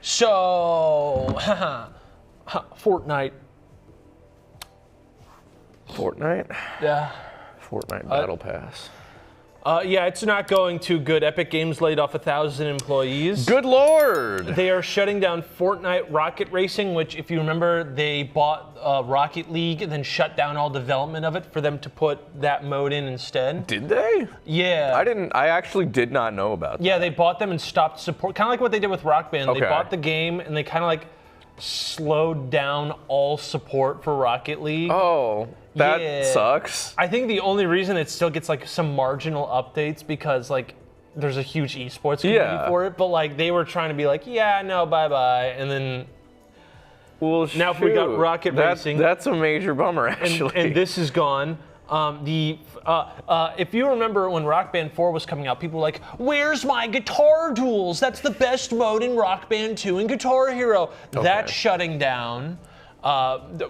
So, Fortnite. Fortnite? Yeah. Fortnite Battle Pass. Yeah, it's not going too good. Epic Games laid off 1,000 employees. Good Lord! They are shutting down Fortnite Rocket Racing, which, if you remember, they bought Rocket League and then shut down all development of it for them to put that mode in instead. Did they? Yeah. I actually did not know about that. Yeah, they bought them and stopped support. Kind of like what they did with Rock Band. Okay. They bought the game and they kind of like slowed down all support for Rocket League. Oh, that sucks. I think the only reason it still gets like some marginal updates because like there's a huge esports community for it, but like they were trying to be like, yeah, no, bye-bye, and then now if we got Rocket Racing. That's a major bummer, actually. And this is gone. If you remember when Rock Band 4 was coming out, people were like, where's my guitar duels? That's the best mode in Rock Band 2 and Guitar Hero. Okay. That's shutting down.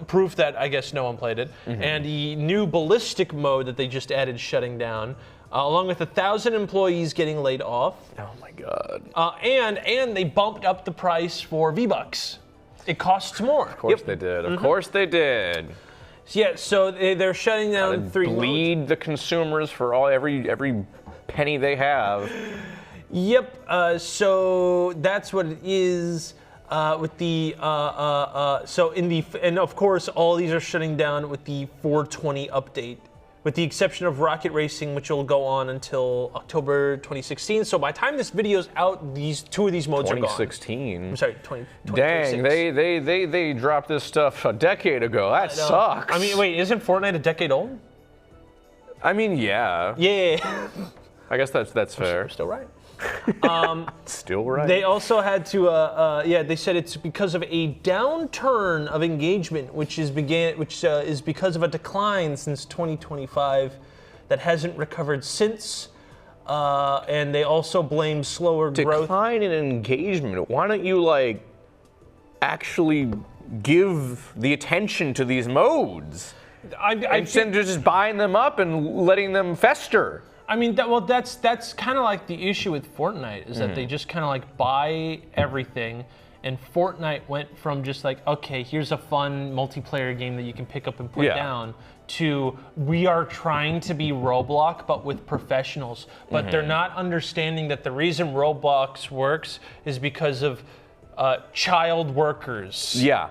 Proof that I guess no one played it. And the new ballistic mode that they just added shutting down, along with 1,000 employees getting laid off. Oh my God. And they bumped up the price for V-Bucks. It costs more. Of course they did. Of course they did. Yeah, so they're shutting down 3 bleed modes. The consumers for every penny they have. Yep. So that's what it is. With the and of course all these are shutting down with the 420 update, with the exception of Rocket Racing, which will go on until October 2016. So by the time this video's out, 2 of these modes are gone. 2016. I'm sorry, 2026. Dang, they dropped this stuff a decade ago. That sucks. I mean, wait, isn't Fortnite a decade old? I mean, yeah. Yeah. I guess that's fair. Still right. Still right. They also had to, they said it's because of a downturn of engagement, which is because of a decline since 2025 that hasn't recovered since. And they also blame slower growth. Decline in engagement. Why don't you actually give the attention to these modes instead of just buying them up and letting them fester? I mean, that's kind of like the issue with Fortnite, is that they just kind of buy everything, and Fortnite went from just okay, here's a fun multiplayer game that you can pick up and put down, to we are trying to be Roblox, but with professionals. But they're not understanding that the reason Roblox works is because of child workers. Yeah.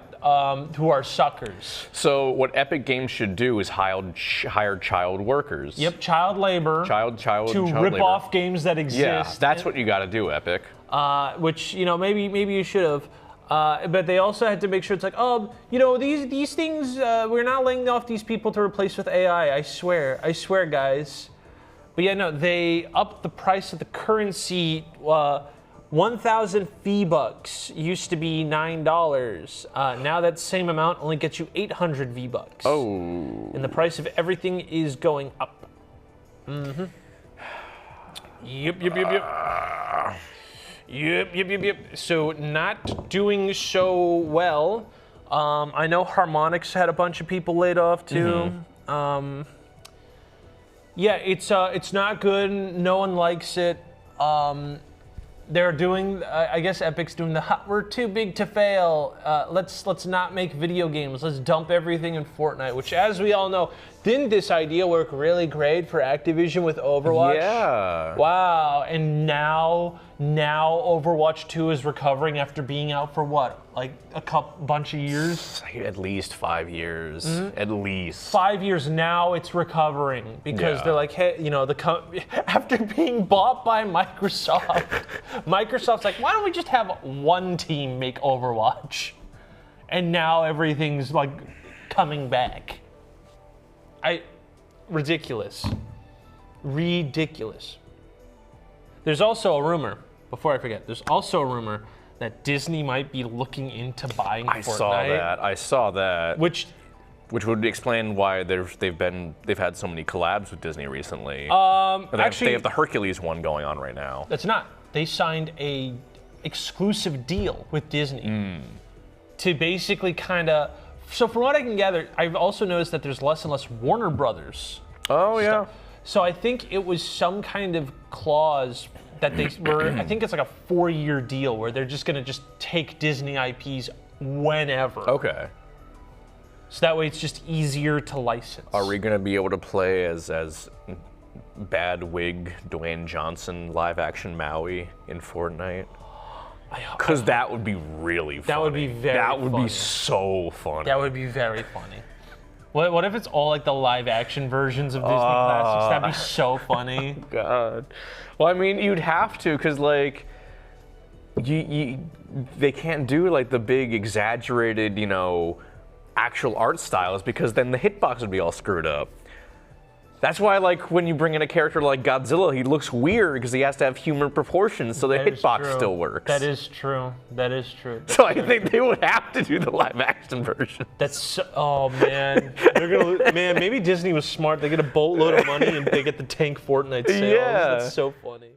Who are suckers. So what Epic Games should do is hire child workers. Yep, child labor. To rip off games that exist. Yeah, that's what you got to do, Epic. Which maybe you should have. But they also had to make sure it's these things, we're not laying off these people to replace with AI. I swear, guys. But yeah, no, they upped the price of the currency. 1,000 V-Bucks used to be $9. Now that same amount only gets you 800 V-Bucks. Oh. And the price of everything is going up. Yep. So not doing so well. I know Harmonix had a bunch of people laid off too. Yeah, it's not good. No one likes it. They're doing, I guess Epic's doing we're too big to fail. Let's not make video games. Let's dump everything in Fortnite, which, as we all know, didn't this idea work really great for Activision with Overwatch? Yeah. Wow. And now Overwatch 2 is recovering after being out for what? Bunch of years? At least 5 years. At least 5 years now, it's recovering because they're like, hey, after being bought by Microsoft, Microsoft's like, why don't we just have one team make Overwatch? And now everything's coming back. Ridiculous. There's also a rumor, before I forget, that Disney might be looking into buying Fortnite. I saw that. Which would explain why they've had so many collabs with Disney recently. Actually, they have the Hercules one going on right now. That's not. They signed a exclusive deal with Disney to basically So from what I can gather, I've also noticed that there's less and less Warner Brothers. Oh, yeah. So I think it was some kind of clause that they were, I think it's like a 4-year deal where they're just gonna just take Disney IPs whenever. Okay. So that way it's just easier to license. Are we gonna be able to play as bad wig Dwayne Johnson live action Maui in Fortnite? Because that would be really funny. That would be very That would funny. be so funny. That would be very funny. What if it's all like the live action versions of Disney classics? That'd be so funny. God. Well, I mean, you'd have to, because like, they can't do like the big exaggerated, you know, actual art styles, because then the hitbox would be all screwed up. That's why, like, when you bring in a character like Godzilla, he looks weird because he has to have human proportions, so the hitbox still works. That is true. That is true. So I think they would have to do the live action version. That's so, oh man, man. Maybe Disney was smart. They get a boatload of money and they get the tank Fortnite sales. Yeah. That's so funny.